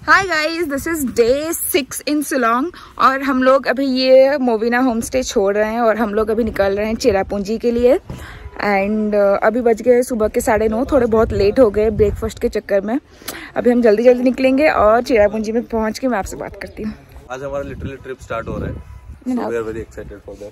Hi guys, this is day 6 इन शिलोंग और हम लोग अभी ये मोविना होम स्टे छोड़ रहे हैं और हम लोग अभी निकल रहे हैं चेरापूंजी के लिए। एंड अभी बज गए सुबह के 9:30, थोड़े बहुत लेट हो गए ब्रेकफास्ट के चक्कर में। अभी हम जल्दी जल्दी निकलेंगे और चेरापूंजी में पहुंच के मैं आपसे बात करती हूँ। आज हमारा लिटरली ट्रिप स्टार्ट हो रहा है, so we are very excited for that.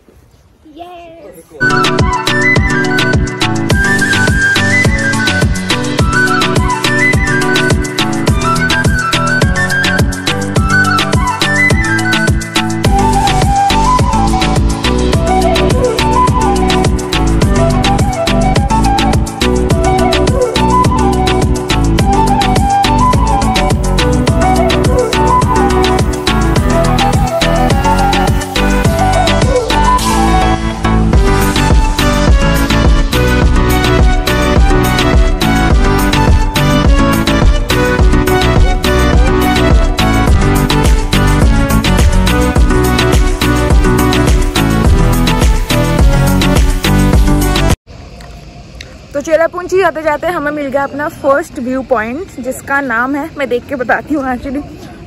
तो चेरापूंजी जाते जाते हमें मिल गया अपना फर्स्ट व्यू पॉइंट, जिसका नाम है, मैं देख के बताती हूँ, एक्चुअली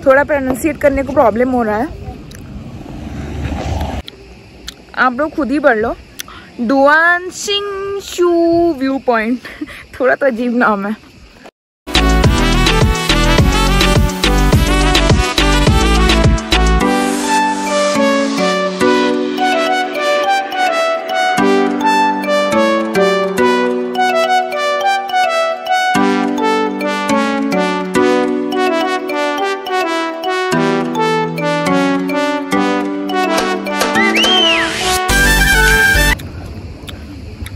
थोड़ा प्रोनाउंसिएट करने को प्रॉब्लम हो रहा है, आप लोग खुद ही पढ़ लो। डुआनशिंगशू व्यू पॉइंट थोड़ा तो अजीब नाम है।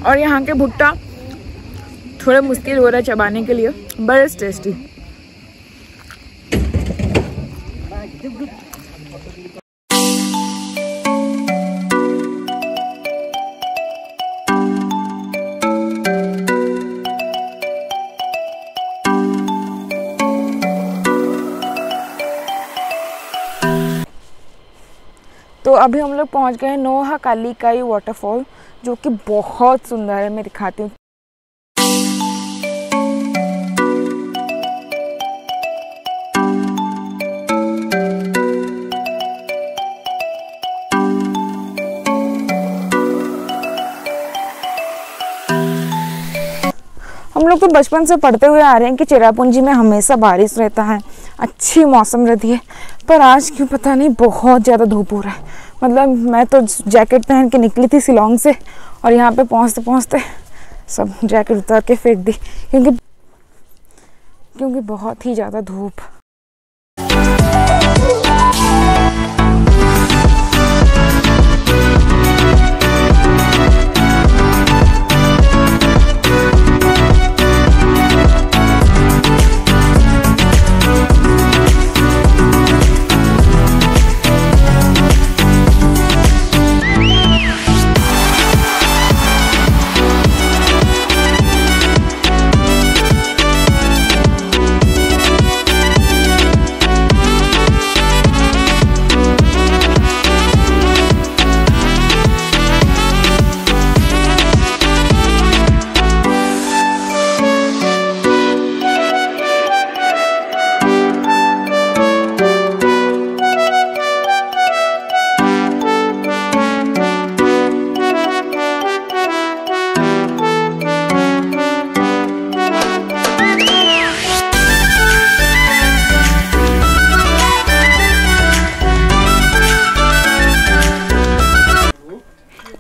और यहाँ के भुट्टा थोड़ा मुश्किल हो रहा है चबाने के लिए, बड़े टेस्टी। तो अभी हम लोग पहुँच गए हैं नोहा कालिकाई वाटरफॉल, जो कि बहुत सुंदर है। मैं दिखाती हूँ। हम लोग तो बचपन से पढ़ते हुए आ रहे हैं कि चेरापूंजी में हमेशा बारिश रहता है, अच्छी मौसम रहती है, पर आज क्यों पता नहीं बहुत ज़्यादा धूप हो रहा है। मतलब मैं तो जैकेट पहन के निकली थी शिलोंग से और यहाँ पे पहुँचते पहुँचते सब जैकेट उतार के फेंक दी, क्योंकि बहुत ही ज़्यादा धूप।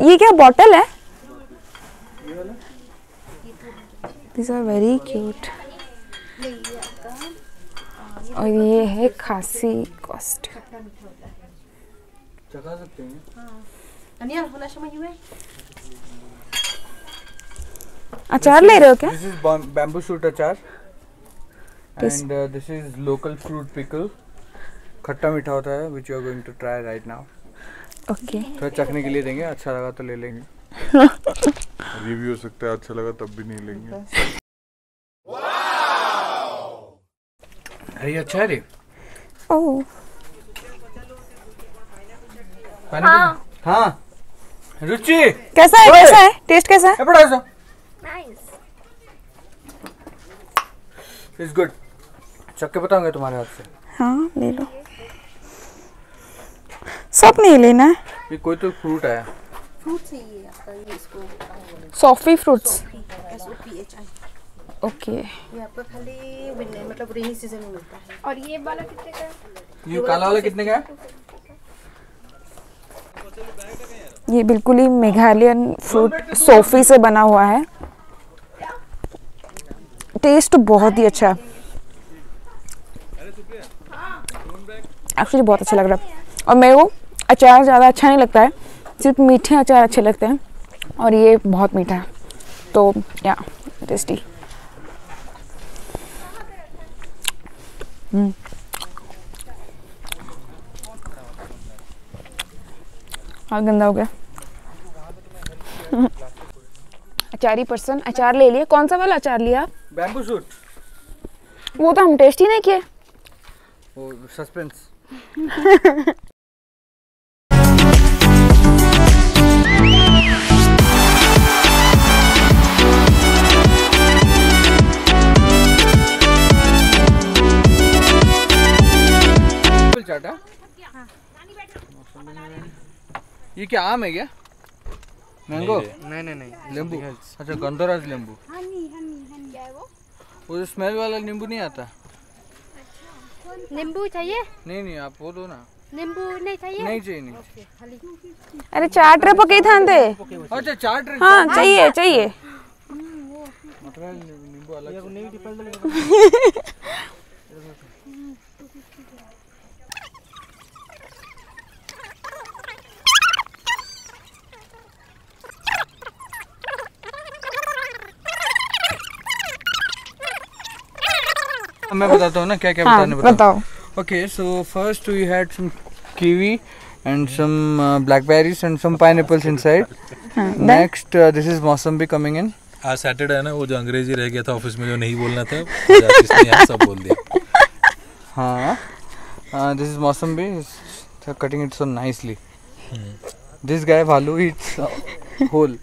ये क्या बॉटल है? These are very cute। और ये है खासी कॉस्ट। चखा सकते हैं। अचार ले रहे हो क्या? This is bamboo shoot अचार and this is local fruit pickle। खट्टा मीठा होता है, which you are going to try right now। Okay. थोड़ा चखने के लिए देंगे, अच्छा लगा तो ले लेंगे। ये भी हो सकता है अच्छा लगा तब भी नहीं लेंगे। अरे अच्छा है रे। ओह हाँ हाँ। रुचि कैसा है? कैसा है टेस्ट? कैसा है? बड़ा सा इट्स गुड। चक्के बताऊंगा तुम्हारे हाथ से। हाँ ले लो, सब नहीं लेना है। ये कोई तो फ्रूट आया। फ्रूट चाहिए आपका, ये इसको सॉफी फ्रूट्स। SOPHI। ओके, ये आपका खाली मतलब रेनी सीजन में मिलता है। और ये वाला कितने का है? ये काला वाला कितने का है? ये बिल्कुल ही मेघालयन फ्रूट सॉफी से बना हुआ है। टेस्ट तो बहुत ही अच्छा है, एक्चुअली बहुत अच्छा लग रहा है। और मेरे को अचार ज़्यादा अच्छा नहीं लगता है, सिर्फ मीठे अचार अच्छे लगते हैं, और ये बहुत मीठा है, तो या टेस्टी। और गंदा हो गया। अचारी पर्सन अचार ले लिए। कौन सा वाला अचार लिया? Bamboo shoot. वो तो हम टेस्ट ही नहीं किए। वो सस्पेंस। चाटा। ये क्या आम है क्या? मैंगो? नहीं नींबू। अच्छा गंधराज नींबू। वो जो स्मेल वाला नींबू नहीं आता? नींबू चाहिए? नहीं आप वो दो ना। नींबू नहीं चाहिए? नहीं चाहिए। अरे चाट रे पके थांदे। अच्छा चाट रहे। हाँ चाहिए। मतलब नींबू अलग। मैं बताता हूँ ना क्या क्या बताने बताओ। Okay, so first we had some kiwi and some blackberries and some pineapples inside. Next, this is Mossambi coming in. आज सैटरडे है ना, वो जो अंग्रेजी रह गया था ऑफिस में जो नहीं बोलना था, आज आशीष ने यहाँ सब बोल दिया। हाँ, this is Mossambi. They're cutting it so nicely. This guy Bhalu eats whole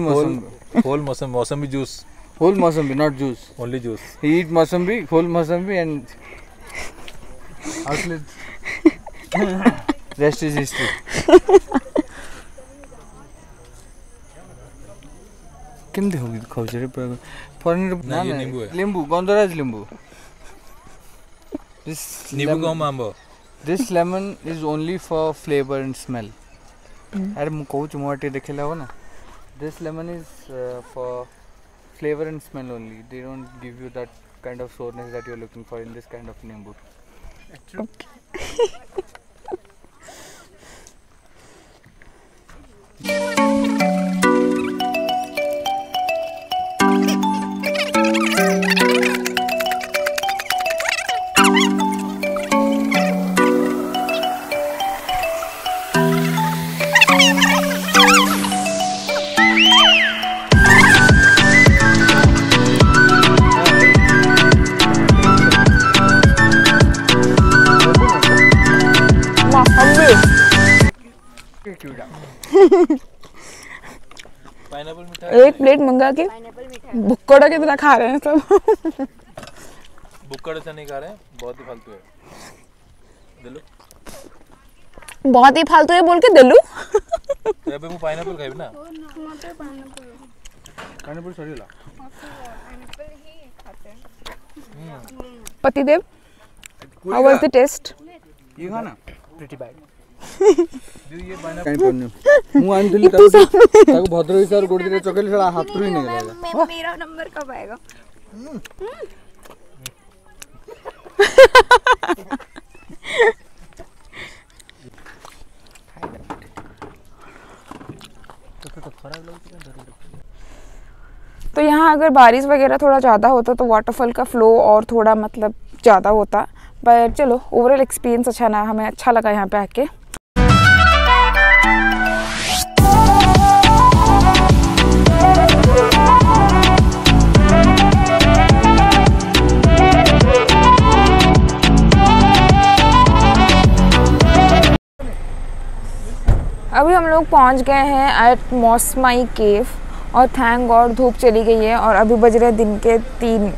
Mossambi. Whole Mossambi juice. Whole Mossambi, not juice. Only juice. He eats Mossambi, whole Mossambi, and outlets. Rest is history. किम देखोगे खाओ पर foreigner ना ये नींबू है। नींबू गंधराज नींबू। नींबू का Mambo. This lemon is only for flavor and smell. अरे मुझे कुछ मोटे देखेला हो ना। This lemon is for flavor and smell only. They don't give you that kind of soreness that you're looking for in this kind of nimbu. Pineapple मीठा। एक plate मंगा के भुक्कड़ की तरह खा रहे हैं सब। भुक्कड़ से नहीं खा रहे हैं, बहुत ही फालतू है। दिलू बहुत ही फालतू है बोल के दिलू। अबे वो पाइनएप्पल खाइब ना। पाइनएप्पल सॉरी ला। पतिदेव, हाउ वाज द टेस्ट? ये खाना प्रीटी बैड। ये पाइनएप्पल मु आन दिल्ली ताको भद्र हिसाब गोड़ दिले चकले साला हाथ ही नहीं गला। मेरा नंबर कब आएगा? तो यहाँ अगर बारिश वगैरह थोड़ा ज़्यादा होता तो वाटरफॉल का फ्लो और थोड़ा मतलब ज़्यादा होता, पर चलो ओवरऑल एक्सपीरियंस अच्छा ना, हमें अच्छा लगा यहाँ पे आके। अभी हम लोग पहुँच गए हैं एट मॉसमाई केव और थैंक गॉड धूप चली गई है और अभी बज रहे दिन के 3।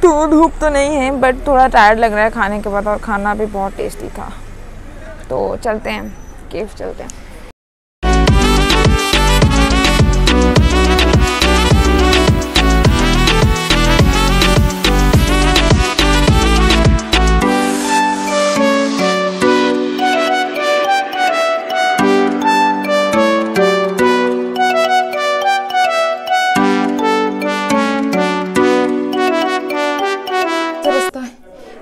तो धूप तो नहीं है बट थोड़ा टायर्ड लग रहा है खाने के बाद, और खाना भी बहुत टेस्टी था। तो चलते हैं, केव चलते हैं।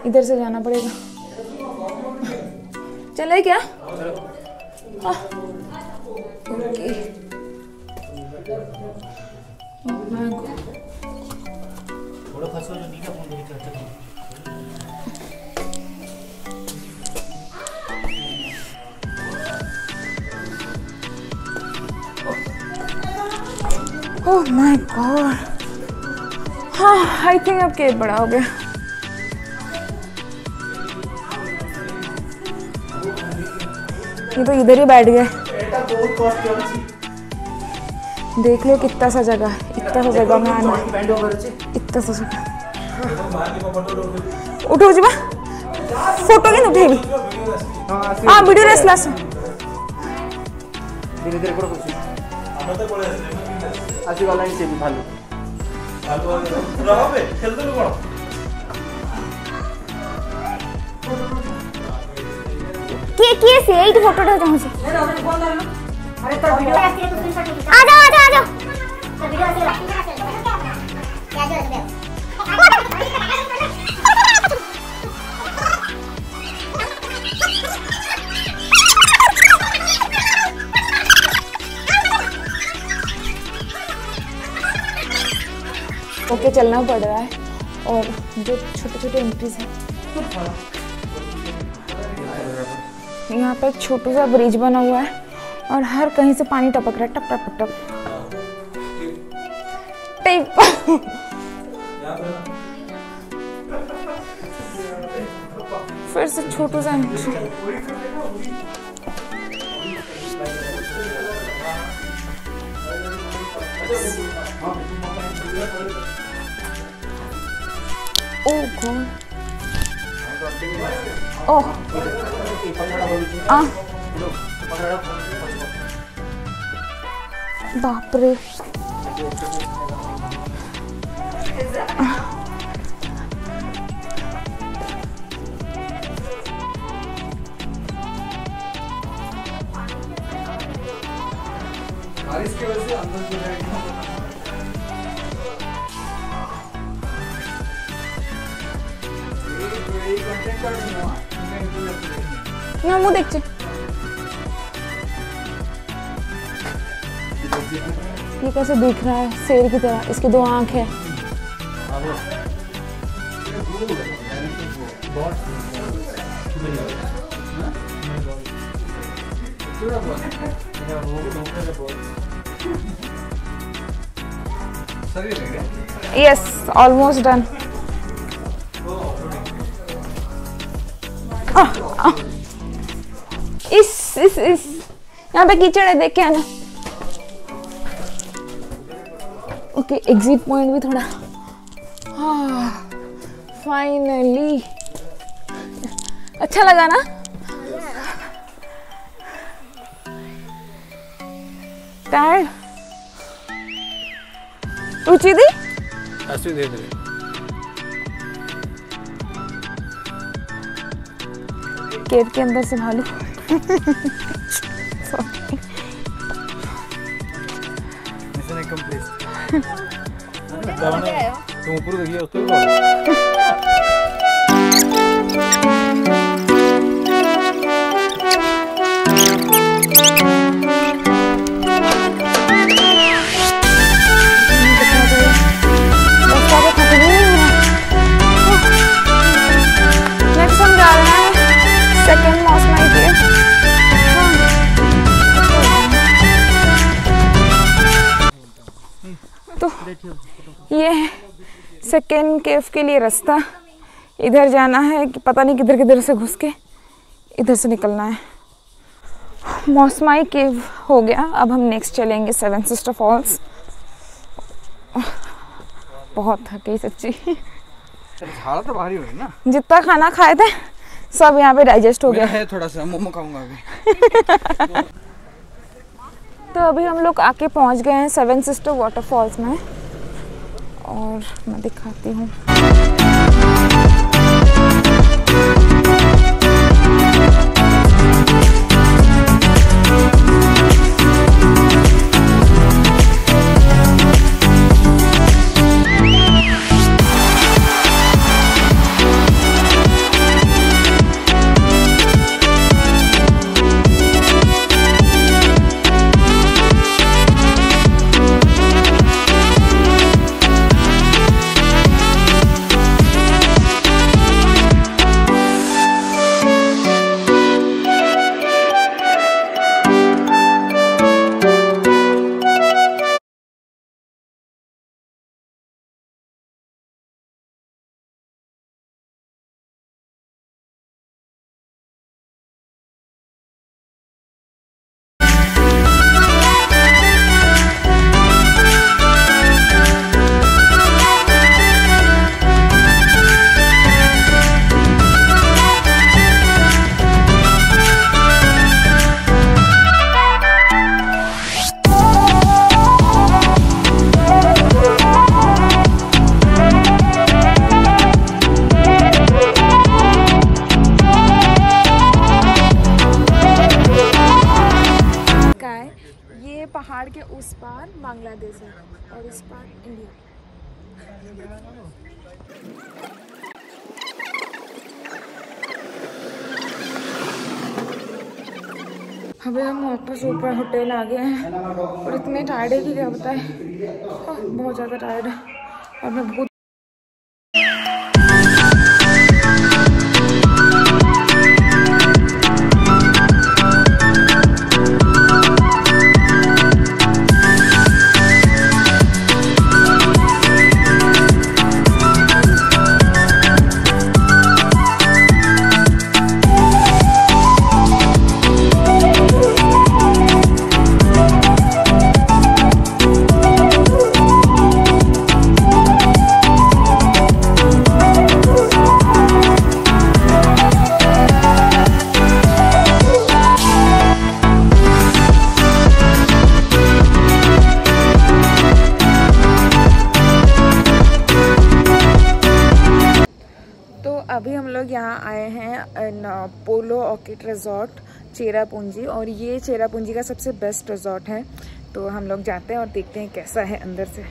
इधर से जाना पड़ेगा। चले क्या? ओके। Oh my God. हाँ, आई थिंक अब केक बड़ा हो गया। ये तो इधर ही बैठ गए। देख लो कितना सा जगह, इतना सा जगह में आना, इतना सा जगह। उठो जी बा, फोटो के उठेगी। हाँ वीडियो रेस लास धीरे धीरे करो कुछ आसी वाला ही से भी भालू रहो बे खेल दो कोन के से एट फोटो चाहूँ से अरे तो वीडियो आ जाओ तो वीडियो से क्या जो ओके चलना पड़ रहा है, और जो छोटे छोटे एंट्रीज हैं, यहाँ पे एक छोटा सा ब्रिज बना हुआ है और हर कहीं से पानी टपक रहा है, टप टप टप टप। फिर से छोटा सा एंट्री। ओह गॉड, ओह बाप रे। बारिश की वजह से अंदर जो है ना मुँह देख ये कैसे दिख रहा है शेर की तरह, इसकी दो आंख है। Yes almost done. इस यहाँ पे कीचड़ है, देख के आना। ओके एग्जिट पॉइंट भी थोड़ा, हाँ फाइनली अच्छा लगा ना। टायर्ड रुचि दी ऐसे दे दे केव के अंदर से भालू। Mission complete. तुम ऊपर देखिए उस पे ये है सेकेंड केव के लिए रास्ता। इधर जाना है कि पता नहीं किधर किधर से घुस के इधर से निकलना है। मौसमाई केव हो गया, अब हम नेक्स्ट चलेंगे सेवन सिस्टर फॉल्स। बहुत थकी सच्ची। झाड़ा तो बाहर ही हुई ना। जितना खाना खाए थे सब यहाँ पे डाइजेस्ट हो गया है। थोड़ा सा मोमो खाऊंगा अभी। तो अभी हम लोग आके पहुँच गए हैं 7 सिस्टर वाटरफॉल्स में, और मैं दिखाती हूँ। पहाड़ के उस पार बांग्लादेश है और इस पार इंडिया। अभी हम वापस ऊपर होटल आ गए हैं और इतने टायर्ड है कि क्या बताएं, बहुत ज़्यादा टायर्ड है और मैं बहुत अभी हम लोग यहाँ आए हैं पोलो ऑर्किड रिजॉर्ट चेरापूंजी, और ये चेरापूंजी का सबसे बेस्ट रिजॉर्ट है। तो हम लोग जाते हैं और देखते हैं कैसा है अंदर से।